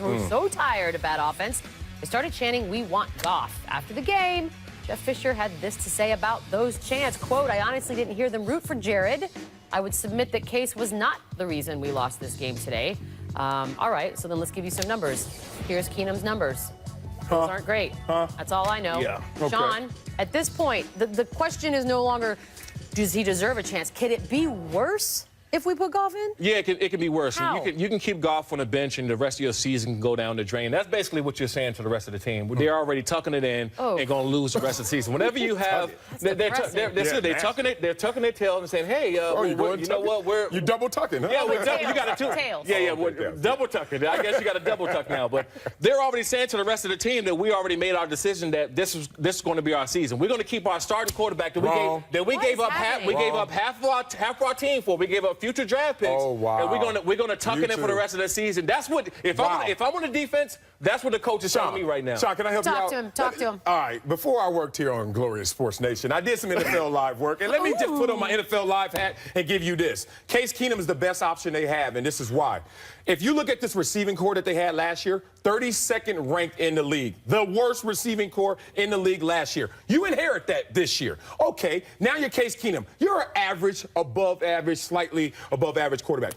were so tired of bad offense, they started chanting, "We want Goff." After the game, Jeff Fisher had this to say about those chants. Quote, "I honestly didn't hear them root for Jared. I would submit that Case was not the reason we lost this game today." All right, so then let's give you some numbers. Here's Keenum's numbers. Those aren't great. That's all I know. Yeah. Okay. Sean, at this point, the question is no longer, does he deserve a chance? Could it be worse if we put Goff in? Yeah, it can be worse. How? You can keep Goff on the bench, and the rest of your season can go down the drain. That's basically what you're saying to the rest of the team. They're already tucking it in and going to lose the rest of the season. Whenever you have, they're tucking their tail and saying, "Hey, you know what? You're double tucking, huh? Yeah, you got to Tails. double tucking. I guess you got to double tuck now. But they're already saying to the rest of the team that we already made our decision that this is going to be our season. We're going to keep our starting quarterback that we gave up half of our team for. We gave up future draft picks. Oh, wow. And we're gonna tuck it in for the rest of the season. That's what if I'm on the defense, that's what the coach is telling me right now. Sean, can I help you out? Talk to him. All right. Before I worked here on Glorious Sports Nation, I did some NFL Live work, and let me just put on my NFL Live hat and give you this. Case Keenum is the best option they have, and this is why. If you look at this receiving core that they had last year, 32nd ranked in the league. The worst receiving core in the league last year. You inherit that this year. Okay, now you're Case Keenum. You're an average, above average, slightly above average quarterback.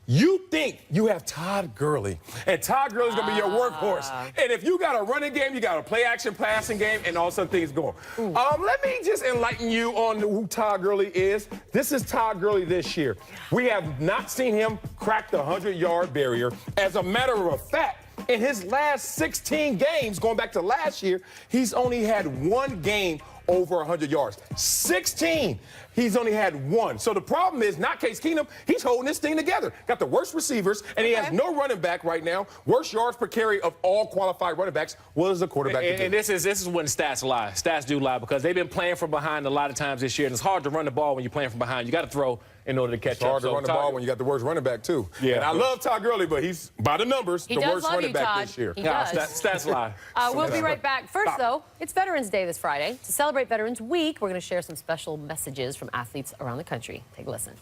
You think you have Todd Gurley, and Todd Gurley's going to be your workhorse. And if you got a running game, you got a play-action passing game, and all some things going. Let me just enlighten you on who Todd Gurley is. This is Todd Gurley this year. We have not seen him crack the 100-yard barrier. As a matter of fact, in his last 16 games, going back to last year, he's only had one game over 100 yards. 16. He's only had one. So the problem is not Case Keenum. He's holding this thing together. Got the worst receivers, and he has no running back right now. Worst yards per carry of all qualified running backs. What is a quarterback to do? And this is when stats lie. Stats do lie because they've been playing from behind a lot of times this year, and it's hard to run the ball when you're playing from behind. You got to throw in order to catch up. It's hard to run the ball when you got the worst running back, too. Yeah. And I love Todd Gurley, but he's, by the numbers, the worst running back this year. He does. Stats lie. We'll be right back. First, though, it's Veterans Day this Friday. To celebrate Veterans Week, we're going to share some special messages from athletes around the country. Take a listen.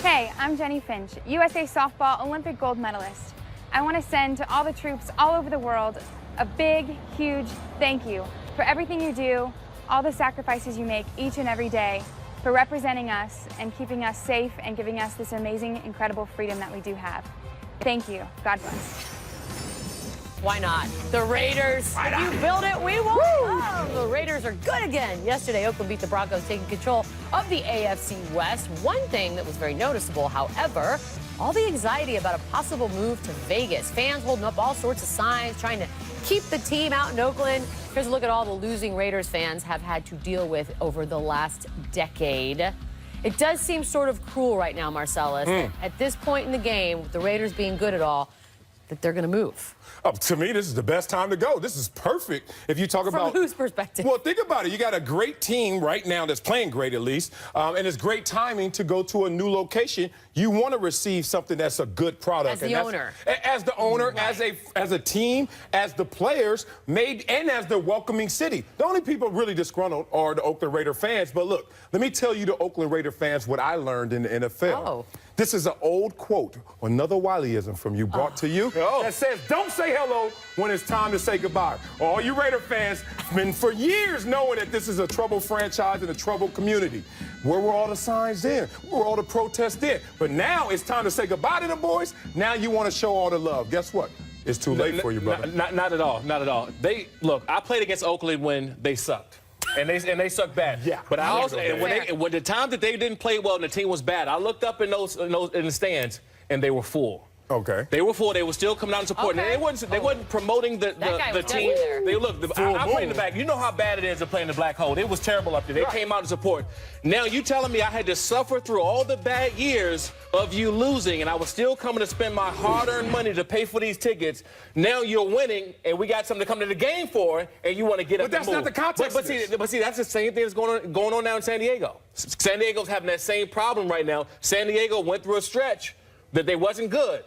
Hey, I'm Jenny Finch, USA Softball Olympic gold medalist. I want to send to all the troops all over the world a big, huge thank you for everything you do, all the sacrifices you make each and every day, for representing us and keeping us safe and giving us this amazing, incredible freedom that we do have. Thank you. God bless. Why not? The Raiders. If you build it, we won't. Oh, the Raiders are good again. Yesterday, Oakland beat the Broncos, taking control of the AFC West. One thing that was very noticeable, however, all the anxiety about a possible move to Vegas. Fans holding up all sorts of signs, trying to keep the team out in Oakland. Here's a look at all the losing Raiders fans have had to deal with over the last decade. It does seem sort of cruel right now, Marcellus, at this point in the game, with the Raiders being good at all, that they're going to move. To me, this is the best time to go. This is perfect. If you talk about... From whose perspective? Well, think about it. You got a great team right now that's playing great, at least, and it's great timing to go to a new location. You want to receive something that's a good product. As the owner. As the owner, right. as a team, as the players, and as the welcoming city. The only people really disgruntled are the Oakland Raider fans. But look, let me tell you, the Oakland Raider fans, what I learned in the NFL. Oh. This is an old quote, another Wileyism from you, brought to you, that says, don't say hello when it's time to say goodbye. All you Raider fans have been for years knowing that this is a troubled franchise and a troubled community. Where were all the signs then? Where were all the protests then? But now it's time to say goodbye to the boys. Now you want to show all the love. Guess what? It's too late for you, brother. Not at all. Not at all. Look, I played against Oakland when they sucked. And they suck bad. Yeah. But I also, when the time that they didn't play well and the team was bad, I looked up in the stands and they were full. Okay. They were full. They were still coming out and supporting. Okay. And they wasn't promoting the team. I played in the back. You know how bad it is to play in the black hole. It was terrible up there. They came out to support. Now you telling me I had to suffer through all the bad years of you losing, and I was still coming to spend my hard-earned money to pay for these tickets. Now you're winning, and we got something to come to the game for, and you want to get up and move. But that's not the context. But see, that's the same thing that's going on now in San Diego. San Diego's having that same problem right now. San Diego went through a stretch that they wasn't good.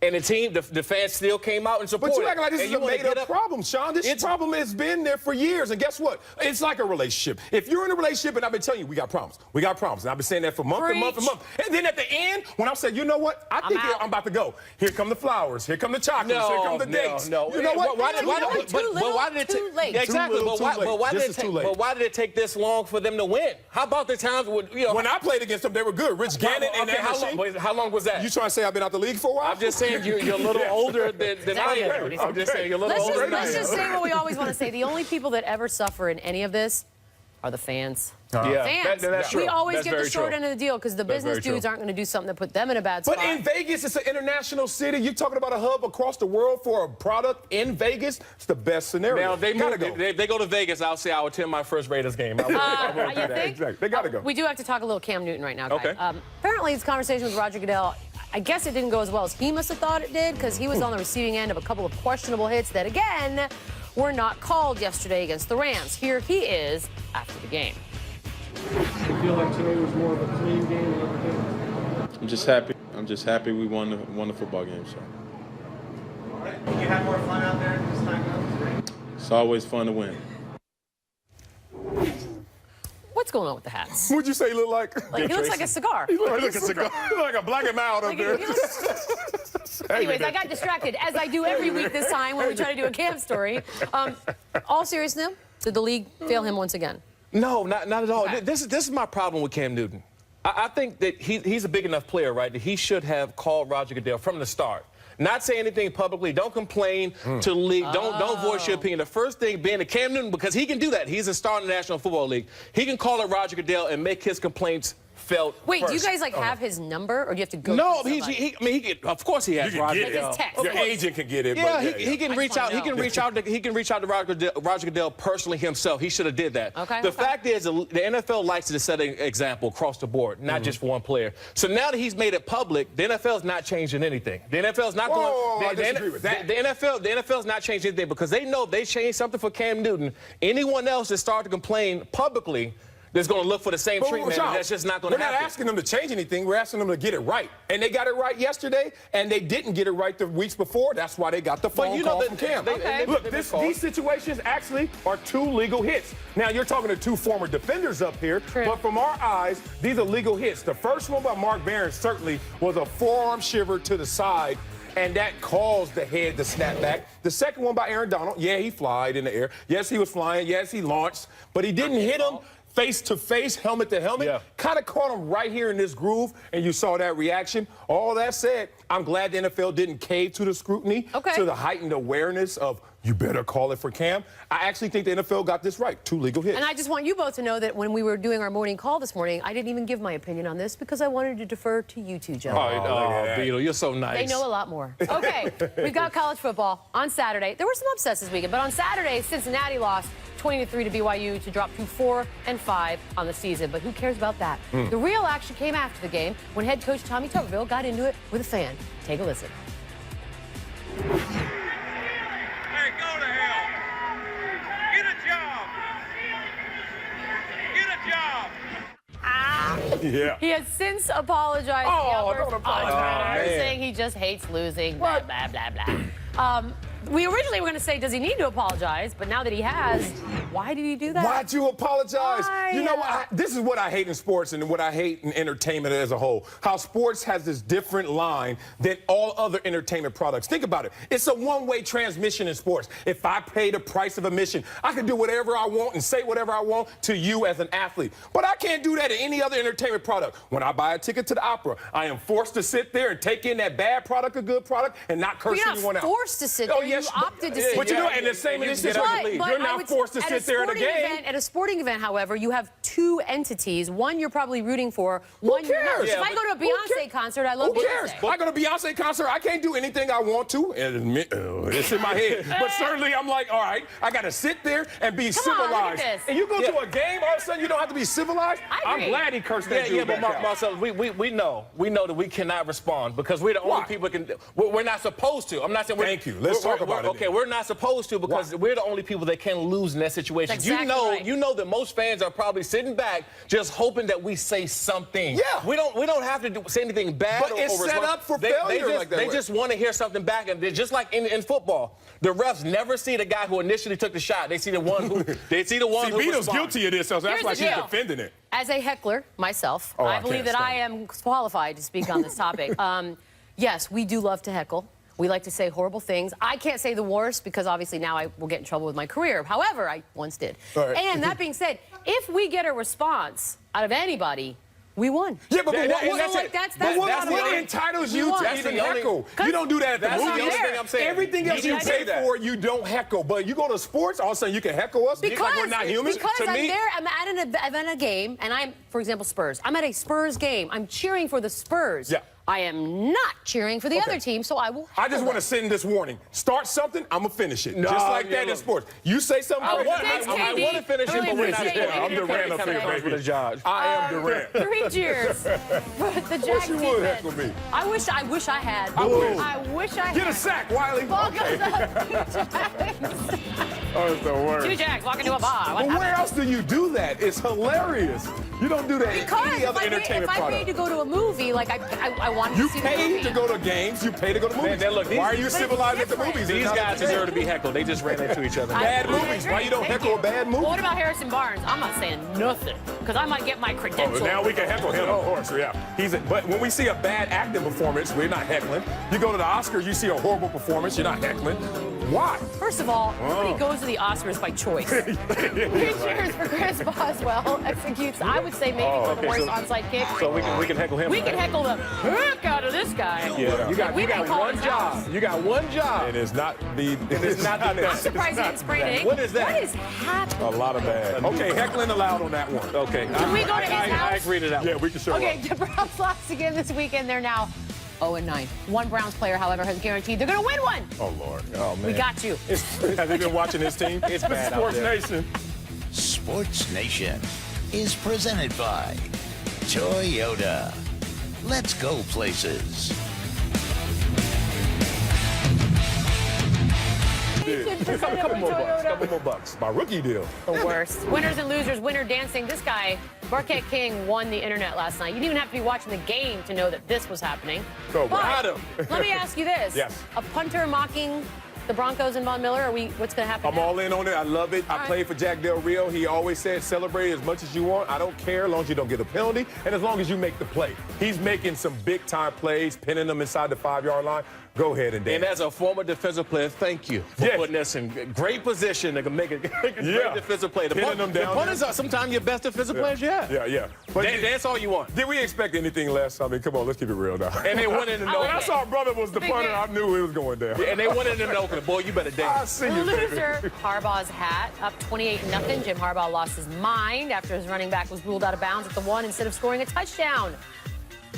and the fans still came out and supported. But you act like this is a made-up problem, Sean. This problem has been there for years, and guess what? It's like a relationship. If you're in a relationship, and I've been telling you, we got problems, and I've been saying that for month and month and month, and then at the end, when I'm saying, you know what? I think I'm about to go. Here come the flowers. Here come the chocolates. Here come the dates. No. You know what? Why did it take? Late. Exactly. But why did it take this long for them to win? How about the times when I played against them, they were good. Rich Gannon and how long was that? You trying to say I've been out the league for a while? I'm just saying you're a little older than I am. I'm just saying you're a little older than I am. Let's just say what we always want to say. The only people that ever suffer in any of this are the fans. Fans. That's true. We always get the short end of the deal because the business dudes aren't going to do something to put them in a bad spot. But in Vegas, it's an international city. You're talking about a hub across the world for a product in Vegas. It's the best scenario. Now, they go to Vegas, I'll say I'll attend my first Raiders game. You think? Exactly. They got to go. We do have to talk a little Cam Newton right now, guys. Okay. Apparently, his conversation with Roger Goodell, I guess it didn't go as well as he must have thought it did because he was on the receiving end of a couple of questionable hits that, again, were not called yesterday against the Rams. Here he is after the game. I feel like today was more of a clean game than everything. I'm just happy. I'm just happy we won the football game. So. All right. Did you have more fun out there this time? It's always fun to win. What's going on with the hats? What'd you say he looked like? He looks like a cigar. He looks like a cigar. He looks like a black and mild up there. Anyways, I got distracted, as I do every week this time when we try to do a Cam story. All seriousness, did the league fail him once again? No, not at all. Okay. This is my problem with Cam Newton. I think that he's a big enough player, right, that he should have called Roger Goodell from the start. Not say anything publicly. Don't complain to the league. Don't voice your opinion. The first thing being to Cam Newton, because he can do that. He's a star in the National Football League. He can call it Roger Goodell and make his complaints felt. Wait, first. do you guys have his number, or do you have to go? No, he can. Of course, he has. You can get it. Your agent can get it. Yeah, but he can reach out. He can reach out to Roger Goodell personally himself. He should have did that. The fact is, the NFL likes to set an example across the board, not just for one player. So now that he's made it public, the NFL's not changing anything. The NFL's not going. I disagree with that. The NFL's not changing anything because they know if they change something for Cam Newton, anyone else that starts to complain publicly that's going to look for the same treatment. That's just not going to happen. We're not asking them to change anything. We're asking them to get it right. And they got it right yesterday, and they didn't get it right the weeks before. That's why they got the phone call from Cam. Look, these situations actually are two legal hits. Now, you're talking to two former defenders up here, but from our eyes, these are legal hits. The first one by Mark Barron certainly was a forearm shiver to the side, and that caused the head to snap back. The second one by Aaron Donald, yeah, he flied in the air. Yes, he was flying. Yes, he launched, but he didn't hit him face to face, helmet to helmet. Kind of caught him right here in this groove, and you saw that reaction. All that said, I'm glad the NFL didn't cave to the scrutiny, to the heightened awareness of you better call it for Cam. I actually think the NFL got this right. Two legal hits. And I just want you both to know that when we were doing our morning call this morning, I didn't even give my opinion on this because I wanted to defer to you two gentlemen. Oh, Beadle, you're so nice. They know a lot more. Okay, we've got college football on Saturday. There were some upsets this weekend, but on Saturday, Cincinnati lost 20-3 to BYU to drop to 4-5 on the season. But who cares about that? The real action came after the game when head coach Tommy Tuberville got into it with a fan. Take a listen. Hey, go to hell. Get a job. Get a job. He has since apologized. Don't apologize. Saying he just hates losing. Blah, blah, blah, blah. We originally were going to say, does he need to apologize? But now that he has, why did he do that? Why'd you apologize? Why? You know, this is what I hate in sports and what I hate in entertainment as a whole. How sports has this different line than all other entertainment products. Think about it. It's a one-way transmission in sports. If I pay the price of admission, I can do whatever I want and say whatever I want to you as an athlete. But I can't do that in any other entertainment product. When I buy a ticket to the opera, I am forced to sit there and take in that bad product, a good product, and not curse anyone out. You're not forced to sit there. You opted to sit there. But you know, and the same in this situation. You're not forced to sit there at a game. At a sporting event, however, you have two entities. One you're probably rooting for. One Who cares? If I go to a Beyonce concert, I love Who cares? Beyonce. I go to a Beyonce concert, I can't do anything I want to. And it's in my head. But certainly I'm like, all right, I got to sit there and be civilized. On, look at this. And you go to a game, all of a sudden you don't have to be civilized. I'm glad he cursed that dude. But Marcellus, we know that we cannot respond because we're the only people that can. We're not supposed to. I'm not saying. Thank you. Let's talk about it. Okay, we're not supposed to because we're the only people that can lose in that situation. Exactly you know that most fans are probably sitting sitting back, just hoping that we say something. Yeah. We don't have to say anything bad. But it's set up for failure like that. They just want to hear something back, and they're just like in football. The refs never see the guy who initially took the shot. They see the one who who Beadle's responds. guilty of this, so that's Here's why the she's deal. defending it. As a heckler myself, Oh, I I believe can't that I stand am qualified to speak on this topic. Yes, we do love to heckle. We like to say horrible things. I can't say the worst because obviously now I will get in trouble with my career. However, I once did. All right. And that being said, if we get a response out of anybody, we won. Yeah, but That- what, and what, that's what, it. That's but what, that's the what only- entitles we you won. to That's even the only- heckle? 'Cause You don't do that at the that's the movies. only thing I'm saying. Everything else You you say pay that. for, you don't heckle. But you go to sports, all of a sudden you can heckle us Because, like we're not human. because To I'm me, there, I'm at an event, a game, and I'm, for example, Spurs. I'm at a Spurs game. I'm cheering for the Spurs. Yeah. I am not cheering for the Okay. other team, so I will. I just want to send this warning. Start something, I'm going to finish it. No, just like yeah, that in look. sports. You say something I crazy. want Thanks, to KD. finish it, but we're not Thanks, there. KD. I'm Durant up here, Coming for the baby. Judge. I am Durant. 3 cheers for the Jags you would defense. heckle me. I wish I had. I wish. I wish I had. Get a sack, Wiley. Ball Okay. goes up. 2 Jags. Oh, it's the worst. 2 Jags walk into a bar. What But where happened? else do you do that? It's hilarious. You don't do that Because in any if other I paid entertainment to product. go to a movie, like I wanted You to see the pay movie. to go to games. You pay to go to movies. Man, look, Why are you But it's civilized at the different. movies? These It's not guys entertainment. deserve to be heckled. They just ran into each other. Bad I movies. agree. Why you don't Thank heckle you. a bad movie? Well, what about Harrison Barnes? I'm not saying nothing because I might get my Oh, credentials. now we can heckle him, of course. Yeah, but when we see a bad acting performance, we're not heckling. You go to the Oscars, you see a horrible performance, you're not heckling. Why? First of all, nobody goes to the Oscars by choice. 3 cheers for Chris Boswell. Executes, I would say, maybe one of the worst onside kicks. So we can heckle him. We can heckle the heck out of this guy. Yeah, you got We may call one his job. house. You got one job. And it's not the. It's not the I'm best. surprised he didn't sprain an ankle. What is that? What is happening? A lot of bad. Okay, heckling allowed on that one. Okay. Can we go to his I house? agree to that. Yeah, we can show Okay, up. the Browns lost again this weekend. They're now 0-9. One Browns player, however, has guaranteed they're going to win one. Oh, Lord. Oh, man. We got you. Have they been watching this team? It's bad out Sports there. Nation. Sports Nation is presented by Toyota. Let's go places. Couple more bucks. My rookie deal. The worst. Winners and losers, winner dancing. This guy, Marquette King, won the internet last night. You didn't even have to be watching the game to know that this was happening. Go, But got him. let me ask you this. Yes. A punter mocking the Broncos and Von Miller, what's going to happen I'm now? all in on it. I love it. I played for Jack Del Rio. He always said, celebrate as much as you want. I don't care as long as you don't get a penalty and as long as you make the play. He's making some big-time plays, pinning them inside the 5-yard line. Go ahead and dance. And as a former defensive player, thank you for Yes. putting us in great position to make a great Yeah. defensive play. The Pinning them down punters are sometimes your best defensive players you have. Yeah. But That's all you want. did we expect anything less? I mean, come on, let's keep it real now. And they went in and When I saw brother was the Big punter, man. I knew it was going down. and they went in and Oakland. Boy, you better dance. I see you, baby. Loser, Harbaugh's hat, up 28-0. Jim Harbaugh lost his mind after his running back was ruled out of bounds at the 1 instead of scoring a touchdown.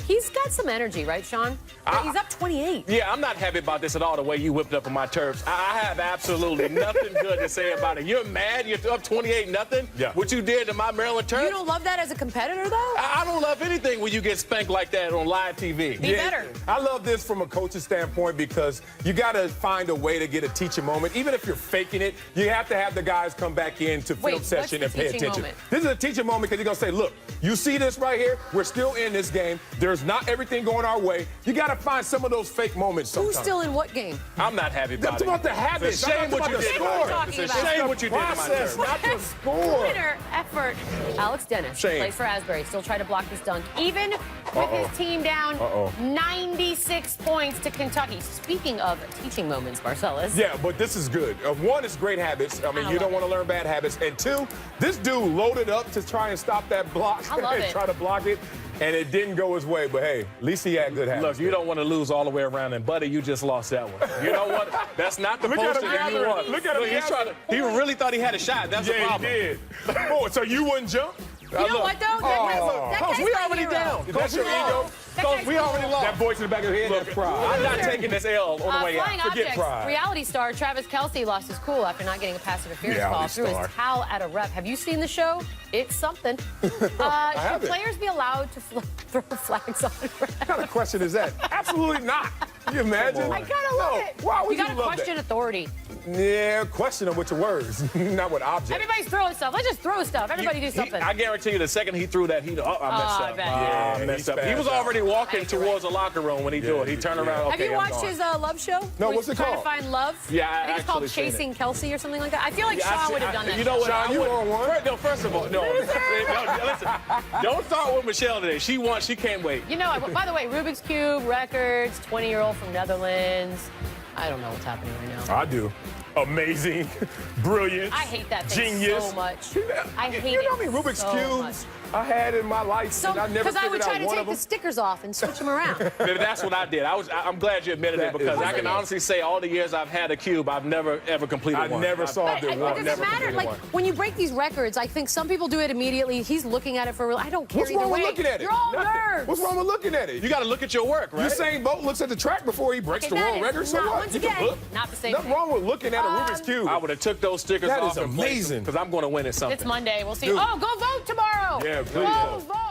He's got some energy, right, Sean? He's up 28. Yeah, I'm not happy about this at all, the way you whipped up on my Terps. I have absolutely nothing good to say about it. You're mad? You're up 28-0? Yeah. What you did to my Maryland Terps? You don't love that as a competitor, though? I don't love anything when you get spanked like that on live TV. Be better. I love this from a coach's standpoint because you got to find a way to get a teaching moment. Even if you're faking it, you have to have the guys come back in to Wait, film session what's and the pay teaching attention. moment? This is a teaching moment because you're going to say, look, you see this right here? We're still in this game. There's not everything going our way. You got to find some of those fake moments sometimes. Who's still in what game? I'm not happy about That's it. about the habits. It's a shame I'm not what you talking did. about the score. It's a Talking shame about what you did to my process, Terps. not the score. Winner effort. Alex Dennis Shame. plays for Asbury. Still trying to block this dunk. Even with his team down 96 points to Kentucky. Speaking of teaching moments, Marcellus. Yeah, but this is good. One, it's great habits. I mean, you don't want to learn bad habits. And two, this dude loaded up to try and stop that block. I love it. Try to block it, and it didn't go his way. But hey, at least he had good habits. Look, you don't want to lose all the way around, and buddy, you just lost that one. You know what? That's not the Look at poster him that you gathering. want. Look at him he's trying to. He really thought he had a shot. That's the Yeah, he problem. did. Oh, so you wouldn't jump? You know what, though? That guy's Coach, my we already hero. down. That's Coach, your we ego? lost. Coach, we already lost. That voice in the back of your head, that's pride. I'm not taking this L on the way out. Flying Forget objects. pride. Reality star Travis Kelce lost his cool after not getting a pass interference call through his towel at a rep. Have you seen the show? It's something. Should players be allowed to throw flags on it? What kind of question is that? Absolutely not. Can you imagine? I kind of love it. Why would you you got to love question that? authority. Yeah, question them with your words, not with objects. Everybody's throwing stuff. Let's just throw stuff. Everybody do something. I guarantee you, the second he threw that, I messed up. I Messed up. He was already walking towards the locker room when he do it. He turned around. Have you watched his love show? No, Where what's he's it trying called? to find love. Yeah, I think it's called Chasing Kelce or something like that. I feel like Sean would have done that. You know what? Sean, you on one? No, first of all, no. Listen, don't start with Michelle today. She won. She can't wait. You know, by the way, Rubik's Cube records, 20-year-old from Netherlands. I don't know what's happening right now. I do. Amazing, brilliant, I hate that thing genius. so much. I hate it. You know how many Rubik's so Cubes I had in my life, and I never Because I would figured try out to one take of them? the stickers off and switch them around. That's what I did. I'm glad you admitted it, because I can honestly say all the years I've had a cube, I've never ever completed one. I never solved it once. It doesn't matter. Like, when you break these records, I think some people do it immediately. He's looking at it for real. I don't care What's either wrong way. with looking at it? You're all Nothing. nerds. What's wrong with looking at it? You got to look at your work, right? Usain Bolt looks at the track before he breaks the world record. So what? Once You can again, look. not the same Nothing thing. wrong with looking at a Rubik's Cube. I would have took those stickers That off is amazing. because I'm going to win at something. It's Monday. We'll see. Dude. Oh, go vote tomorrow. Yeah, please. Go vote.